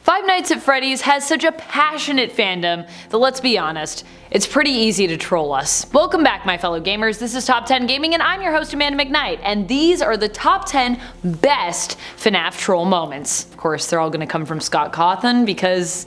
Five Nights at Freddy's has such a passionate fandom that, let's be honest, it's pretty easy to troll us. Welcome back, my fellow gamers. This is Top 10 Gaming and I'm your host Amanda McKnight, and these are the top 10 best FNAF troll moments. Of course, they're all gonna come from Scott Cawthon because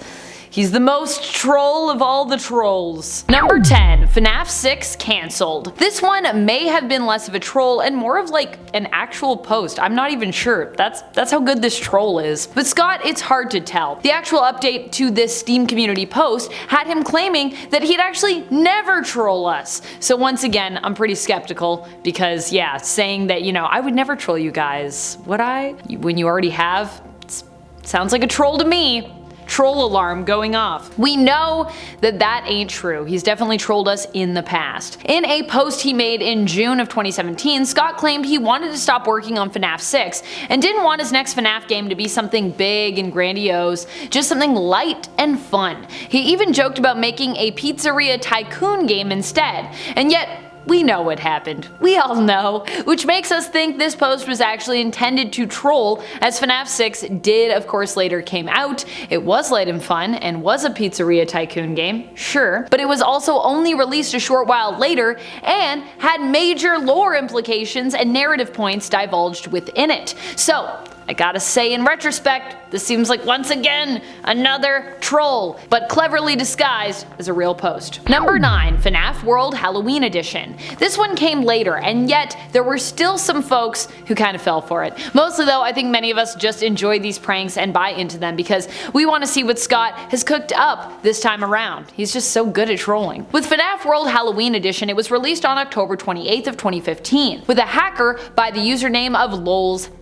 he's the most troll of all the trolls. Number 10, FNAF 6 cancelled. This one may have been less of a troll and more of like an actual post. I'm not even sure. That's how good this troll is. But Scott, it's hard to tell. The actual update to this Steam community post had him claiming that he'd actually never troll us. So once again, I'm pretty skeptical because yeah, saying that, you know, I would never troll you guys, would I? When you already have? Sounds like a troll to me. Troll alarm going off. We know that that ain't true. He's definitely trolled us in the past. In a post he made in June of 2017, Scott claimed he wanted to stop working on FNAF 6 and didn't want his next FNAF game to be something big and grandiose, just something light and fun. He even joked about making a pizzeria tycoon game instead, and yet we know what happened. We all know, which makes us think this post was actually intended to troll, as FNAF 6 did of course later came out. It was light and fun and was a pizzeria tycoon game, sure, but it was also only released a short while later and had major lore implications and narrative points divulged within it. So I gotta say, in retrospect, this seems like once again another troll, but cleverly disguised as a real post. Number 9, FNAF World Halloween Edition. This one came later, and yet there were still some folks who kind of fell for it. Mostly though, I think many of us just enjoy these pranks and buy into them because we want to see what Scott has cooked up this time around. He's just so good at trolling. With FNAF World Halloween Edition, it was released on October 28th of 2015, with a hacker by the username of lols_hacks,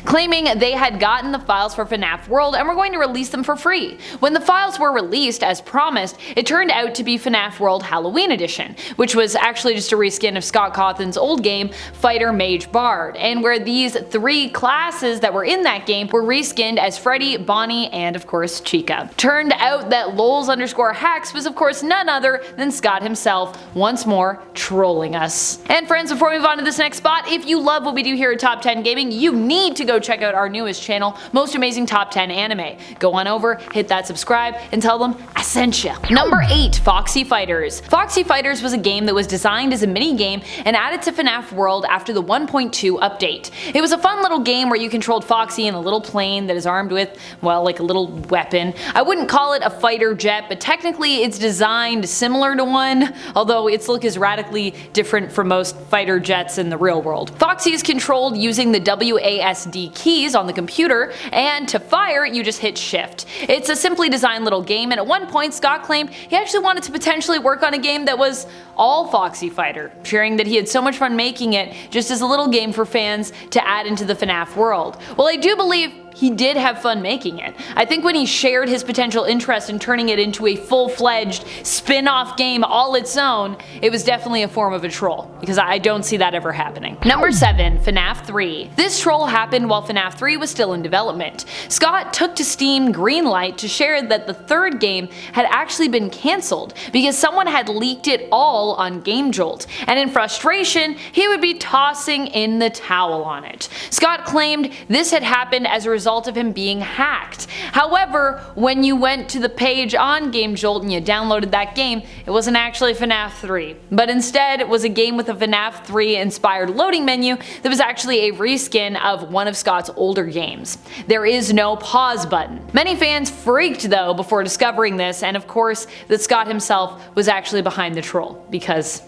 claiming they had gotten the files for FNAF World and were going to release them for free. When the files were released, as promised, it turned out to be FNAF World Halloween Edition, which was actually just a reskin of Scott Cawthon's old game, Fighter Mage Bard, and where these three classes that were in that game were reskinned as Freddy, Bonnie, and of course Chica. Turned out that lols_hacks was of course none other than Scott himself, once more trolling us. And friends, before we move on to this next spot, if you love what we do here at Top 10 Gaming, you need to go check out our newest channel, Most Amazing Top 10 Anime. Go on over, hit that subscribe, and tell them I sent you. Number 8, Foxy Fighters. Foxy Fighters was a game that was designed as a mini game and added to FNAF World after the 1.2 update. It was a fun little game where you controlled Foxy in a little plane that is armed with, well, like a little weapon. I wouldn't call it a fighter jet, but technically it's designed similar to one, although its look is radically different from most fighter jets in the real world. Foxy is controlled using the WASD keys on the computer, and to fire you just hit shift. It's a simply designed little game, and at one point Scott claimed he actually wanted to potentially work on a game that was all Foxy Fighter, sharing that he had so much fun making it just as a little game for fans to add into the FNAF world. Well, I do believe he did have fun making it. I think when he shared his potential interest in turning it into a full-fledged spin-off game all its own, it was definitely a form of a troll, because I don't see that ever happening. Number 7, FNAF 3. This troll happened while FNAF 3 was still in development. Scott took to Steam Greenlight to share that the third game had actually been cancelled because someone had leaked it all on GameJolt, and in frustration, he would be tossing in the towel on it. Scott claimed this had happened as a result of him being hacked. However, when you went to the page on GameJolt and you downloaded that game, it wasn't actually FNAF 3, but instead it was a game with a FNAF 3 inspired loading menu that was actually a reskin of one of Scott's older games. There is no pause button. Many fans freaked though before discovering this, and of course that Scott himself was actually behind the troll, because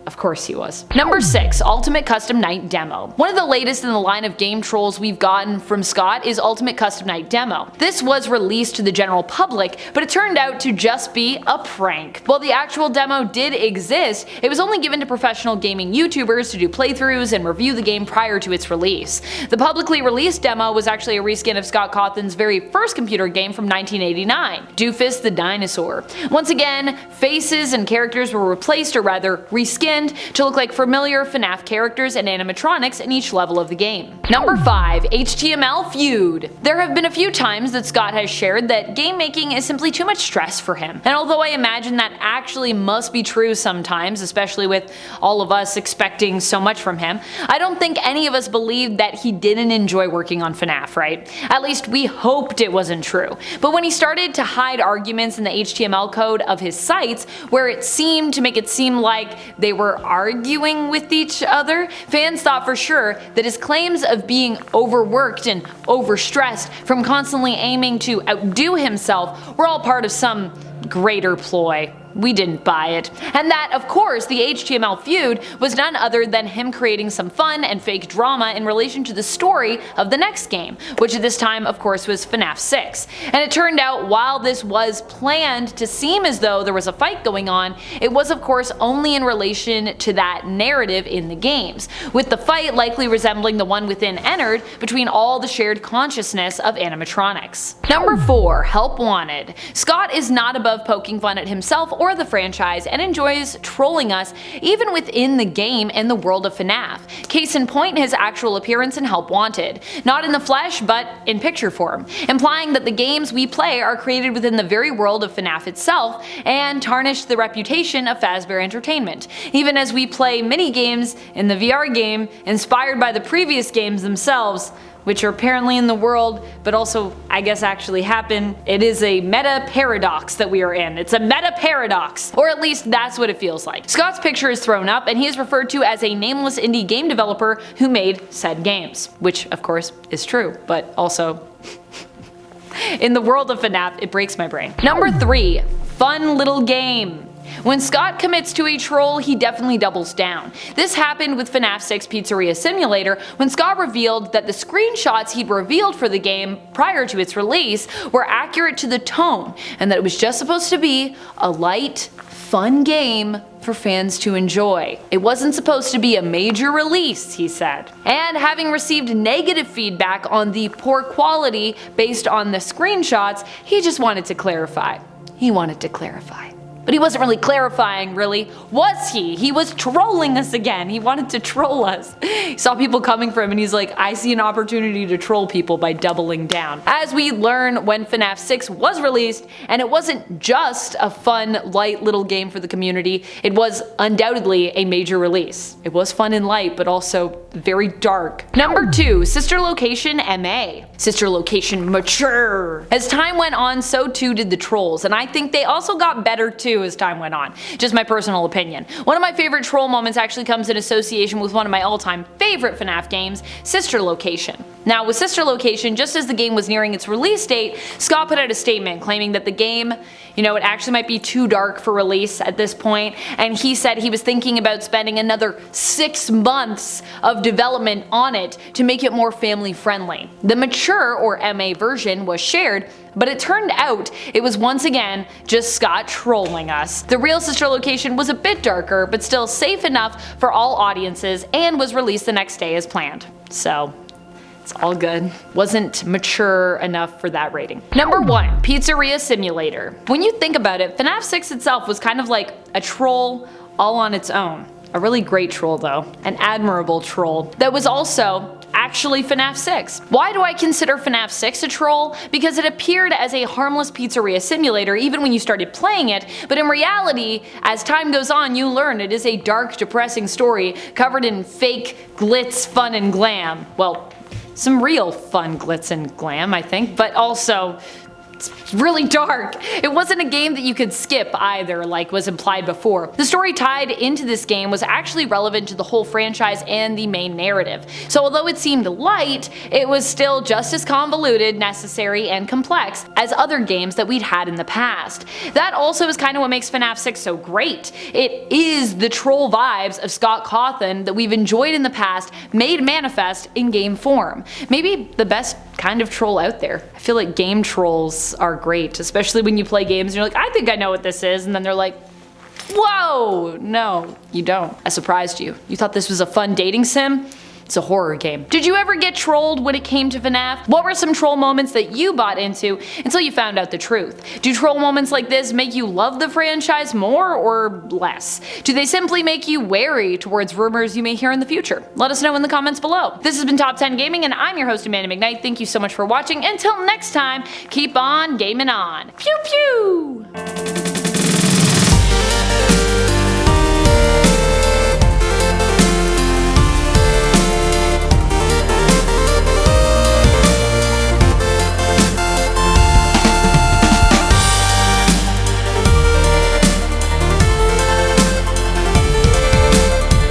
of course he was. Number 6, Ultimate Custom Night Demo. One of the latest in the line of game trolls we've gotten from Scott is Ultimate Custom Night Demo. This was released to the general public, but it turned out to just be a prank. While the actual demo did exist, it was only given to professional gaming YouTubers to do playthroughs and review the game prior to its release. The publicly released demo was actually a reskin of Scott Cawthon's very first computer game from 1989, Doofus the Dinosaur. Once again, faces and characters were replaced, or rather reskinned, reskinned to look like familiar FNAF characters and animatronics in each level of the game. Number 5. HTML Feud. There have been a few times that Scott has shared that game making is simply too much stress for him, and although I imagine that actually must be true sometimes, especially with all of us expecting so much from him, I don't think any of us believed that he didn't enjoy working on FNAF, right? At least we hoped it wasn't true. But when he started to hide arguments in the HTML code of his sites where it seemed to make it seem like they were arguing with each other, fans thought for sure that his claims of being overworked and overstressed from constantly aiming to outdo himself were all part of some greater ploy. We didn't buy it. And that, of course, the HTML feud was none other than him creating some fun and fake drama in relation to the story of the next game, which at this time, of course, was FNAF 6. And it turned out while this was planned to seem as though there was a fight going on, it was of course only in relation to that narrative in the games, with the fight likely resembling the one within Ennard between all the shared consciousness of animatronics. Number 4. Help Wanted. Scott is not above poking fun at himself or the franchise and enjoys trolling us even within the game and the world of FNAF. Case in point, his actual appearance in Help Wanted. Not in the flesh, but in picture form, implying that the games we play are created within the very world of FNAF itself and tarnish the reputation of Fazbear Entertainment, even as we play mini-games in the VR game inspired by the previous games themselves, which are apparently in the world, but also, I guess, actually happen. It is a meta paradox that we are in. It's a meta paradox, or at least that's what it feels like. Scott's picture is thrown up, and he is referred to as a nameless indie game developer who made said games, which of course is true, but also in the world of FNAF, it breaks my brain. Number 3. Fun little game. When Scott commits to a troll, he definitely doubles down. This happened with FNAF 6 Pizzeria Simulator when Scott revealed that the screenshots he'd revealed for the game prior to its release were accurate to the tone, and that it was just supposed to be a light, fun game for fans to enjoy. It wasn't supposed to be a major release, he said. And having received negative feedback on the poor quality based on the screenshots, he just wanted to clarify. He wanted to clarify. But he wasn't really clarifying, really, was he? He was trolling us again. He wanted to troll us. He saw people coming for him and he's like, I see an opportunity to troll people by doubling down. As we learn when FNAF 6 was released, and it wasn't just a fun, light little game for the community, it was undoubtedly a major release. It was fun and light, but also very dark. Number 2. Sister Location MA. Sister Location mature. As time went on, so too did the trolls, and I think they also got better too as time went on. Just my personal opinion. One of my favorite troll moments actually comes in association with one of my all-time favorite FNAF games, Sister Location. Now with Sister Location, just as the game was nearing its release date, Scott put out a statement claiming that the game, it actually might be too dark for release at this point, and he said he was thinking about spending another 6 months of development on it to make it more family friendly. The mature or MA version was shared, but it turned out it was once again just Scott trolling us. The real Sister Location was a bit darker, but still safe enough for all audiences and was released the next day as planned. So it's all good. Wasn't mature enough for that rating. Number 1. Pizzeria Simulator. When you think about it, FNAF 6 itself was kind of like a troll all on its own. A really great troll though. An admirable troll that was also actually FNAF 6. Why do I consider FNAF 6 a troll? Because it appeared as a harmless pizzeria simulator even when you started playing it, but in reality, as time goes on, you learn it is a dark, depressing story covered in fake glitz, fun, and glam. Well, some real fun, glitz, and glam, I think, but also it's really dark. It wasn't a game that you could skip either, like was implied before. The story tied into this game was actually relevant to the whole franchise and the main narrative. So although it seemed light, it was still just as convoluted, necessary, and complex as other games that we'd had in the past. That also is kind of what makes FNAF 6 so great. It is the troll vibes of Scott Cawthon that we've enjoyed in the past made manifest in game form. Maybe the best kind of troll out there. I feel like game trolls are great, especially when you play games and you're like, I think I know what this is, and then they're like, whoa, no, you don't. I surprised you. You thought this was a fun dating sim? It's a horror game. Did you ever get trolled when it came to FNAF? What were some troll moments that you bought into until you found out the truth? Do troll moments like this make you love the franchise more or less? Do they simply make you wary towards rumors you may hear in the future? Let us know in the comments below. This has been Top 10 Gaming, and I'm your host Amanda McKnight. Thank you so much for watching. Until next time, keep on gaming on. Pew pew!